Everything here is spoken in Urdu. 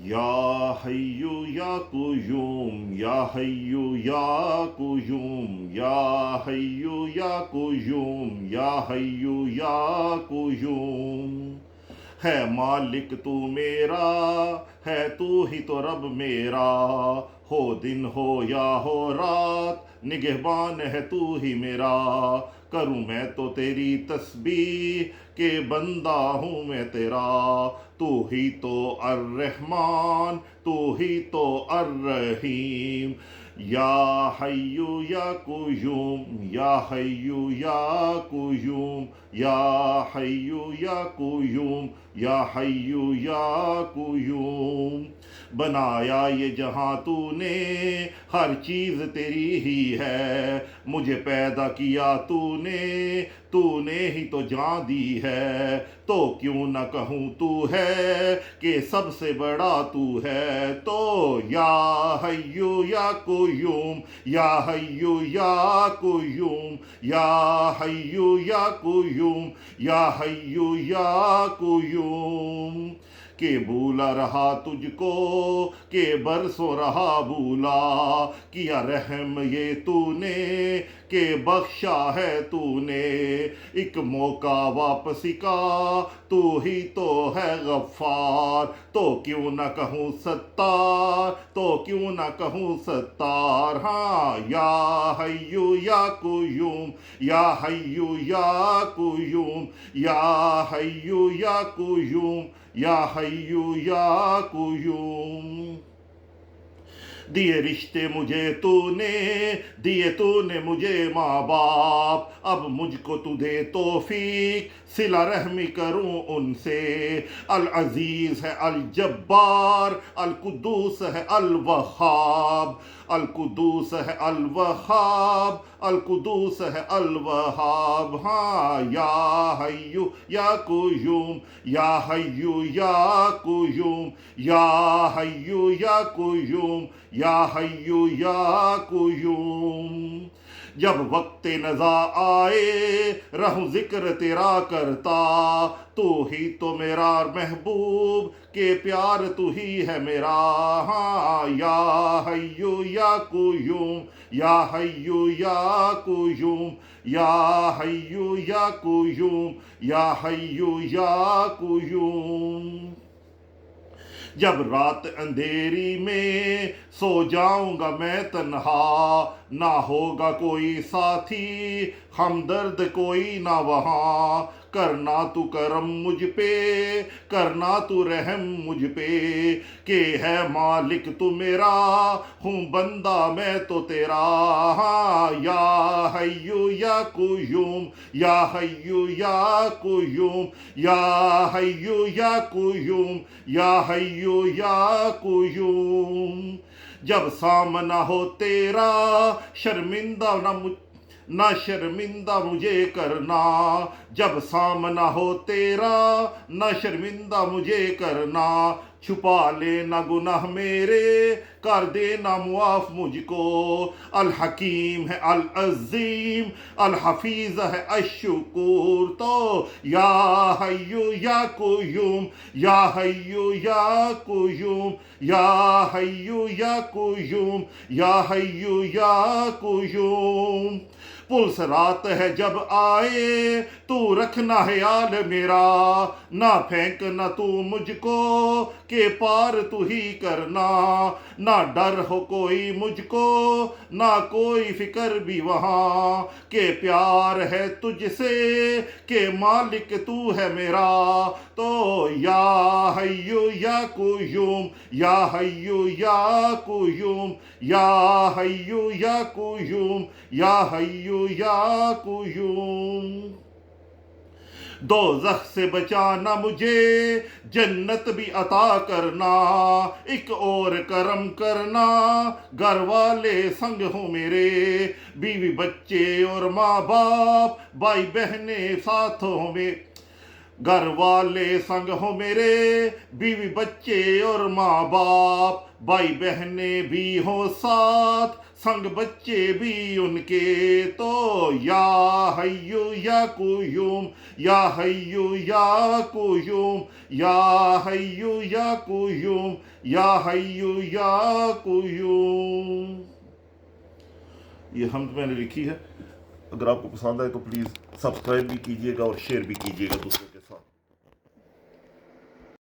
یا حیو یا قیوم یا حیو یا قیوم یا حیو یا قیوم یا حیو یا قیوم ہے مالک تو میرا ہے تو ہی تو رب میرا ہو دن ہو یا ہو رات نگہبان ہے تو ہی میرا کروں میں تو تیری تسبیح کہ بندہ ہوں میں تیرا تو ہی تو الرحمن تو ہی تو الرحیم یا حیو یا قیوم یا حیو یا قیوم یا حیو یا قیوم یا حیو یا قیوم بنایا یہ جہاں تو نے ہر چیز تیری ہی ہے مجھے پیدا کیا تو نے ہی تو جان دی ہے تو کیوں نہ کہوں تو ہے کہ سب سے بڑا تو ہے تو یا حیو یا قیوم یا حیو یا قیوم یا حیو یا قیوم یا حیو یا قیوم کہ بھولا رہا تجھ کو کہ برسوں رہا بھولا کیا رحم یہ تو نے کہ بخشا ہے تو نے ایک موقع واپسی کا تو ہی تو ہے غفار تو کیوں نہ کہوں ستار تو کیوں نہ کہوں ستار ہاں یا حیو یا قیوم یا حیو یا قیوم یا حیو یا قیوم یا حیو یا قیوم دیے رشتے مجھے تو نے مجھے ماں باپ اب مجھ کو تو دے توفیق صلہ رحمی کروں ان سے العزیز ہے الجبار القدوس ہے الوہاب القدوس ہے الوہاب القدوس ہے الوہاب ہاں یا حیو یا قیوم یا حیو یا قیوم یا حیو یا قیوم یا حیو یا قیوم جب وقت نزا آئے رہوں ذکر تیرا کرتا تو ہی تو میرا محبوب کہ پیار تو ہی ہے میرا ہاں یا حیو یا قیوم یا حیو یا قیوم یا حیو یا قیوم یا حیو یا قیوم جب رات اندھیری میں سو جاؤں گا میں تنہا نہ ہوگا کوئی ساتھی ہمدرد کوئی نہ وہاں کرنا تو کرم مجھ پہ کرنا تو رحم مجھ پہ کہ ہے مالک تو میرا ہوں بندہ میں تو تیرا ہاں یا حیو یا قیوم یا حیو یا قیوم یا حیو یا قیوم یا حیو یا قیوم جب سامنا ہو تیرا نہ شرمندہ مجھے کرنا جب سامنا ہو تیرا نہ شرمندہ مجھے کرنا چھپا لینا گناہ میرے کر دینا معاف مجھ کو الحکیم ہے العظیم الحفیظ ہے الشکور تو یا حیو یا قیوم یا حیو یا قیوم یا حیو یا قیوم یا حیو یا قیوم پلس رات ہے جب آئے تو رکھنا خیال میرا نہ پھینکنا تو مجھ کو کہ پار تو ہی کرنا نہ ڈر ہو کوئی مجھ کو نہ کوئی فکر بھی وہاں کہ پیار ہے تجھ سے کہ مالک تو ہے میرا تو یا حیو یا قیوم یا حیو یا قیوم یا حیو یا قیوم یا حیو یا قیوم دوزخ سے بچانا مجھے جنت بھی عطا کرنا ایک اور کرم کرنا گھر والے سنگ ہوں میرے بیوی بچے اور ماں باپ بھائی بہنیں ساتھ ہوں گھر والے سنگ ہو میرے، بیوی بچے اور ماں باپ، بھائی بہنیں بھی ہوں ساتھ، سنگ بچے بھی ان کے، تو یا حیو یا قیوم، یا حیو یا قیوم، یا حیو یا قیوم، یا حیو یا قیوم۔ یہ حمد میں نے لکھی ہے، اگر آپ کو پسند آئے تو پلیز سبسکرائب بھی کیجیے گا اور شیئر بھی کیجیے گا دوسروں کے